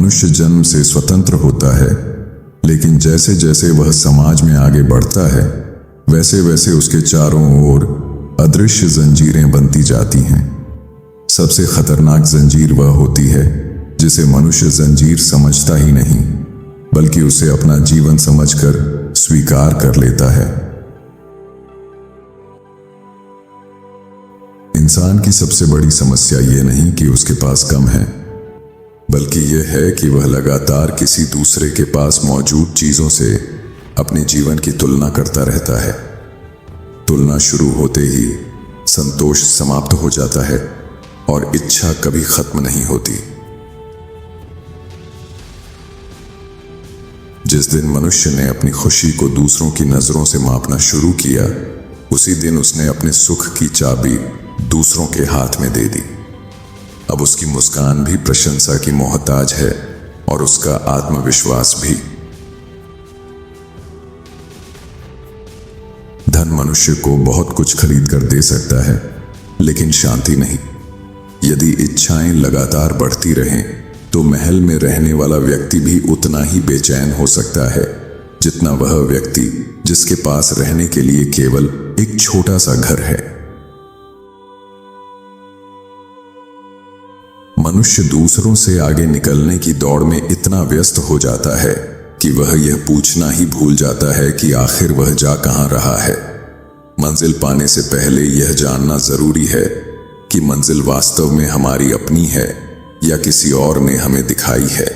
मनुष्य जन्म से स्वतंत्र होता है, लेकिन जैसे जैसे वह समाज में आगे बढ़ता है वैसे वैसे उसके चारों ओर अदृश्य जंजीरें बनती जाती हैं। सबसे खतरनाक जंजीर वह होती है जिसे मनुष्य जंजीर समझता ही नहीं, बल्कि उसे अपना जीवन समझकर स्वीकार कर लेता है। इंसान की सबसे बड़ी समस्या ये नहीं कि उसके पास कम है, बल्कि यह है कि वह लगातार किसी दूसरे के पास मौजूद चीजों से अपने जीवन की तुलना करता रहता है। तुलना शुरू होते ही संतोष समाप्त हो जाता है और इच्छा कभी खत्म नहीं होती। जिस दिन मनुष्य ने अपनी खुशी को दूसरों की नजरों से मापना शुरू किया, उसी दिन उसने अपने सुख की चाबी दूसरों के हाथ में दे दी। अब उसकी मुस्कान भी प्रशंसा की मोहताज है और उसका आत्मविश्वास भी। धन मनुष्य को बहुत कुछ खरीद कर दे सकता है, लेकिन शांति नहीं। यदि इच्छाएं लगातार बढ़ती रहें तो महल में रहने वाला व्यक्ति भी उतना ही बेचैन हो सकता है जितना वह व्यक्ति जिसके पास रहने के लिए केवल एक छोटा सा घर है। मनुष्य दूसरों से आगे निकलने की दौड़ में इतना व्यस्त हो जाता है कि वह यह पूछना ही भूल जाता है कि आखिर वह जा कहां रहा है। मंजिल पाने से पहले यह जानना जरूरी है कि मंजिल वास्तव में हमारी अपनी है या किसी और ने हमें दिखाई है।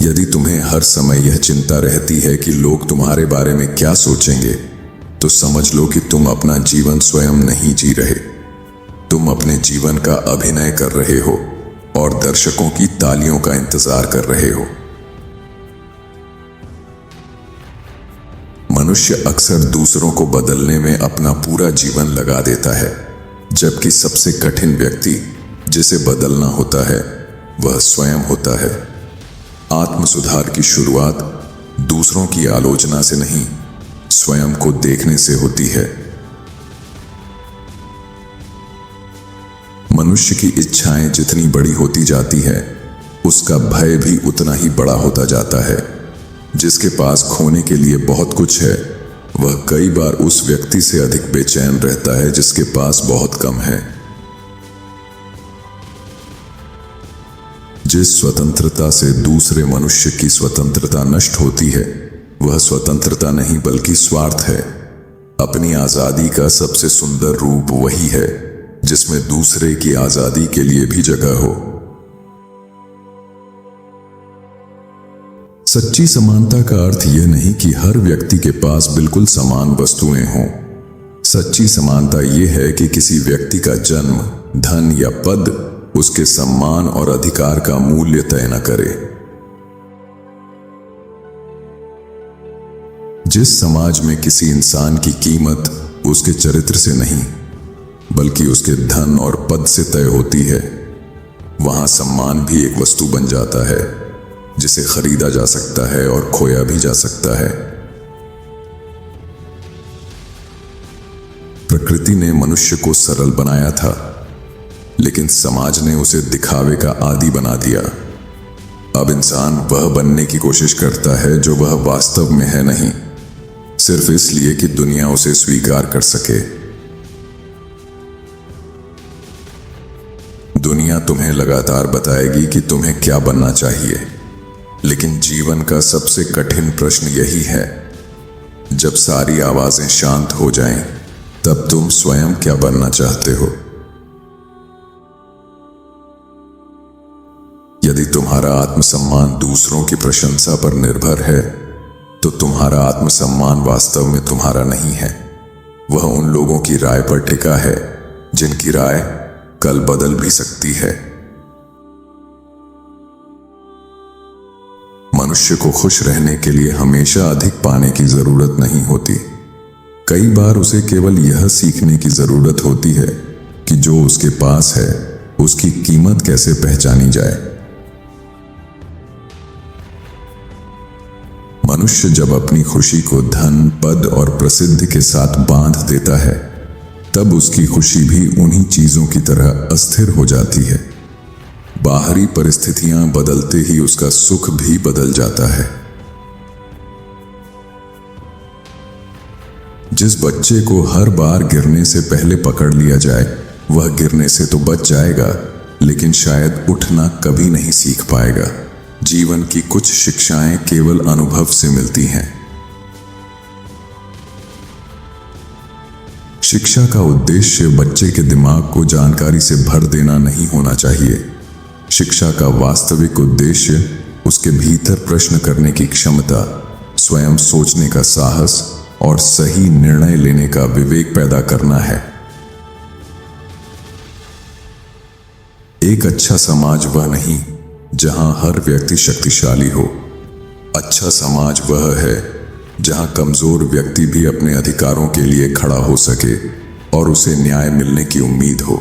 यदि तुम्हें हर समय यह चिंता रहती है कि लोग तुम्हारे बारे में क्या सोचेंगे, तो समझ लो कि तुम अपना जीवन स्वयं नहीं जी रहे। तुम अपने जीवन का अभिनय कर रहे हो और दर्शकों की तालियों का इंतजार कर रहे हो। मनुष्य अक्सर दूसरों को बदलने में अपना पूरा जीवन लगा देता है, जबकि सबसे कठिन व्यक्ति जिसे बदलना होता है वह स्वयं होता है। आत्म सुधार की शुरुआत दूसरों की आलोचना से नहीं, स्वयं को देखने से होती है। मनुष्य की इच्छाएं जितनी बड़ी होती जाती है, उसका भय भी उतना ही बड़ा होता जाता है। जिसके पास खोने के लिए बहुत कुछ है, वह कई बार उस व्यक्ति से अधिक बेचैन रहता है जिसके पास बहुत कम है। जिस स्वतंत्रता से दूसरे मनुष्य की स्वतंत्रता नष्ट होती है, वह स्वतंत्रता नहीं बल्कि स्वार्थ है। अपनी आजादी का सबसे सुंदर रूप वही है जिसमें दूसरे की आजादी के लिए भी जगह हो। सच्ची समानता का अर्थ यह नहीं कि हर व्यक्ति के पास बिल्कुल समान वस्तुएं हों। सच्ची समानता यह है कि किसी व्यक्ति का जन्म, धन या पद उसके सम्मान और अधिकार का मूल्य तय न करे। जिस समाज में किसी इंसान की कीमत उसके चरित्र से नहीं बल्कि उसके धन और पद से तय होती है, वहां सम्मान भी एक वस्तु बन जाता है जिसे खरीदा जा सकता है और खोया भी जा सकता है। प्रकृति ने मनुष्य को सरल बनाया था, लेकिन समाज ने उसे दिखावे का आदी बना दिया। अब इंसान वह बनने की कोशिश करता है जो वह वास्तव में है नहीं, सिर्फ इसलिए कि दुनिया उसे स्वीकार कर सके। दुनिया तुम्हें लगातार बताएगी कि तुम्हें क्या बनना चाहिए, लेकिन जीवन का सबसे कठिन प्रश्न यही है, जब सारी आवाजें शांत हो जाएं, तब तुम स्वयं क्या बनना चाहते हो? यदि तुम्हारा आत्मसम्मान दूसरों की प्रशंसा पर निर्भर है, तो तुम्हारा आत्मसम्मान वास्तव में तुम्हारा नहीं है। वह उन लोगों की राय पर टिका है जिनकी राय कल बदल भी सकती है। मनुष्य को खुश रहने के लिए हमेशा अधिक पाने की जरूरत नहीं होती। कई बार उसे केवल यह सीखने की जरूरत होती है कि जो उसके पास है उसकी कीमत कैसे पहचानी जाए। मनुष्य जब अपनी खुशी को धन, पद और प्रसिद्धि के साथ बांध देता है, तब उसकी खुशी भी उन्हीं चीजों की तरह अस्थिर हो जाती है। बाहरी परिस्थितियां बदलते ही उसका सुख भी बदल जाता है। जिस बच्चे को हर बार गिरने से पहले पकड़ लिया जाए, वह गिरने से तो बच जाएगा, लेकिन शायद उठना कभी नहीं सीख पाएगा। जीवन की कुछ शिक्षाएं केवल अनुभव से मिलती हैं। शिक्षा का उद्देश्य बच्चे के दिमाग को जानकारी से भर देना नहीं होना चाहिए। शिक्षा का वास्तविक उद्देश्य उसके भीतर प्रश्न करने की क्षमता, स्वयं सोचने का साहस और सही निर्णय लेने का विवेक पैदा करना है। एक अच्छा समाज वह नहीं जहां हर व्यक्ति शक्तिशाली हो। अच्छा समाज वह है जहां कमजोर व्यक्ति भी अपने अधिकारों के लिए खड़ा हो सके और उसे न्याय मिलने की उम्मीद हो।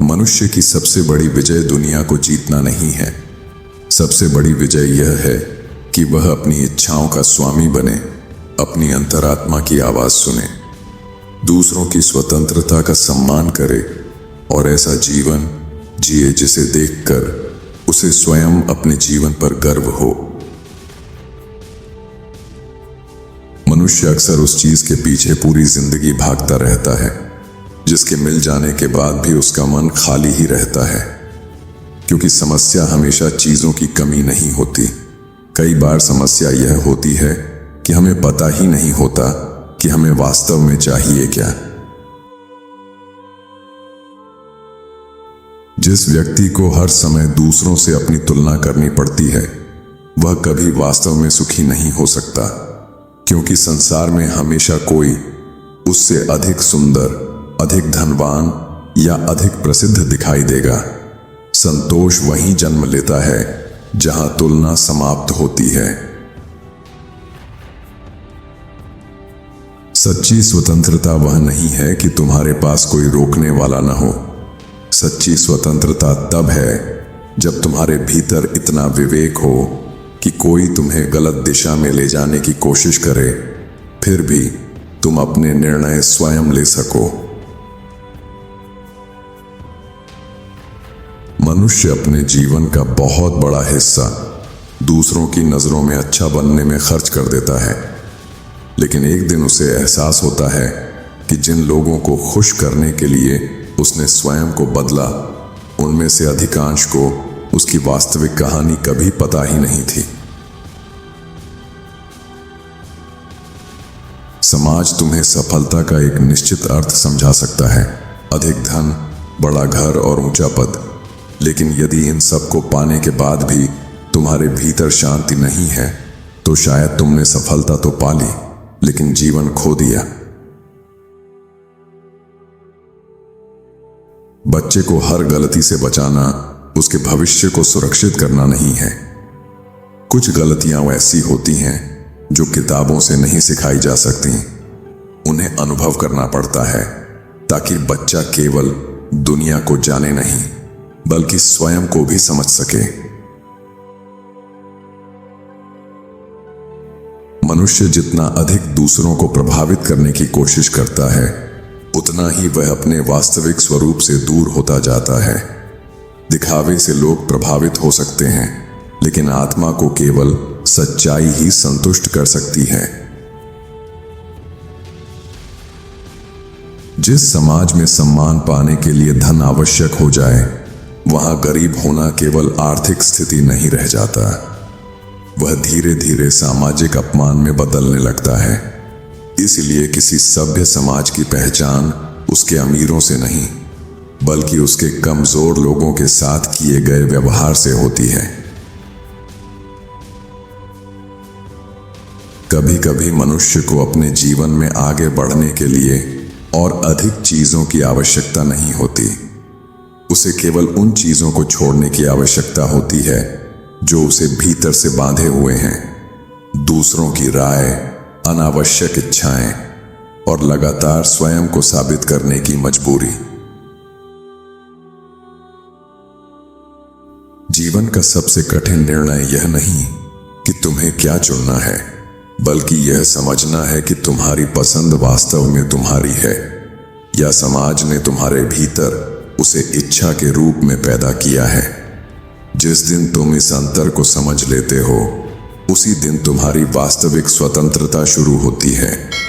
मनुष्य की सबसे बड़ी विजय दुनिया को जीतना नहीं है। सबसे बड़ी विजय यह है कि वह अपनी इच्छाओं का स्वामी बने, अपनी अंतरात्मा की आवाज सुने, दूसरों की स्वतंत्रता का सम्मान करे और ऐसा जीवन जिए जिसे देखकर उसे स्वयं अपने जीवन पर गर्व हो। मनुष्य अक्सर उस चीज के पीछे पूरी जिंदगी भागता रहता है जिसके मिल जाने के बाद भी उसका मन खाली ही रहता है, क्योंकि समस्या हमेशा चीजों की कमी नहीं होती। कई बार समस्या यह होती है कि हमें पता ही नहीं होता कि हमें वास्तव में चाहिए क्या। जिस व्यक्ति को हर समय दूसरों से अपनी तुलना करनी पड़ती है, वह कभी वास्तव में सुखी नहीं हो सकता, क्योंकि संसार में हमेशा कोई उससे अधिक सुंदर, अधिक धनवान या अधिक प्रसिद्ध दिखाई देगा। संतोष वहीं जन्म लेता है जहां तुलना समाप्त होती है। सच्ची स्वतंत्रता वह नहीं है कि तुम्हारे पास कोई रोकने वाला न हो। सच्ची स्वतंत्रता तब है जब तुम्हारे भीतर इतना विवेक हो कि कोई तुम्हें गलत दिशा में ले जाने की कोशिश करे, फिर भी तुम अपने निर्णय स्वयं ले सको। मनुष्य अपने जीवन का बहुत बड़ा हिस्सा दूसरों की नजरों में अच्छा बनने में खर्च कर देता है, लेकिन एक दिन उसे एहसास होता है कि जिन लोगों को खुश करने के लिए उसने स्वयं को बदला, उनमें से अधिकांश को उसकी वास्तविक कहानी कभी पता ही नहीं थी। समाज तुम्हें सफलता का एक निश्चित अर्थ समझा सकता है, अधिक धन, बड़ा घर और ऊंचा पद, लेकिन यदि इन सब को पाने के बाद भी तुम्हारे भीतर शांति नहीं है, तो शायद तुमने सफलता तो पा ली, लेकिन जीवन खो दिया। बच्चे को हर गलती से बचाना उसके भविष्य को सुरक्षित करना नहीं है। कुछ गलतियां ऐसी होती हैं जो किताबों से नहीं सिखाई जा सकती, उन्हें अनुभव करना पड़ता है, ताकि बच्चा केवल दुनिया को जाने नहीं, बल्कि स्वयं को भी समझ सके। मनुष्य जितना अधिक दूसरों को प्रभावित करने की कोशिश करता है, उतना ही वह अपने वास्तविक स्वरूप से दूर होता जाता है। दिखावे से लोग प्रभावित हो सकते हैं, लेकिन आत्मा को केवल सच्चाई ही संतुष्ट कर सकती है। जिस समाज में सम्मान पाने के लिए धन आवश्यक हो जाए, वहां गरीब होना केवल आर्थिक स्थिति नहीं रह जाता, वह धीरे धीरे सामाजिक अपमान में बदलने लगता है। इसलिए किसी सभ्य समाज की पहचान उसके अमीरों से नहीं, बल्कि उसके कमजोर लोगों के साथ किए गए व्यवहार से होती है। कभी कभी मनुष्य को अपने जीवन में आगे बढ़ने के लिए और अधिक चीजों की आवश्यकता नहीं होती, उसे केवल उन चीजों को छोड़ने की आवश्यकता होती है जो उसे भीतर से बांधे हुए हैं। दूसरों की राय, अनावश्यक इच्छाएं और लगातार स्वयं को साबित करने की मजबूरी। जीवन का सबसे कठिन निर्णय यह नहीं कि तुम्हें क्या चुनना है, बल्कि यह समझना है कि तुम्हारी पसंद वास्तव में तुम्हारी है या समाज ने तुम्हारे भीतर उसे इच्छा के रूप में पैदा किया है। जिस दिन तुम इस अंतर को समझ लेते हो, उसी दिन तुम्हारी वास्तविक स्वतंत्रता शुरू होती है।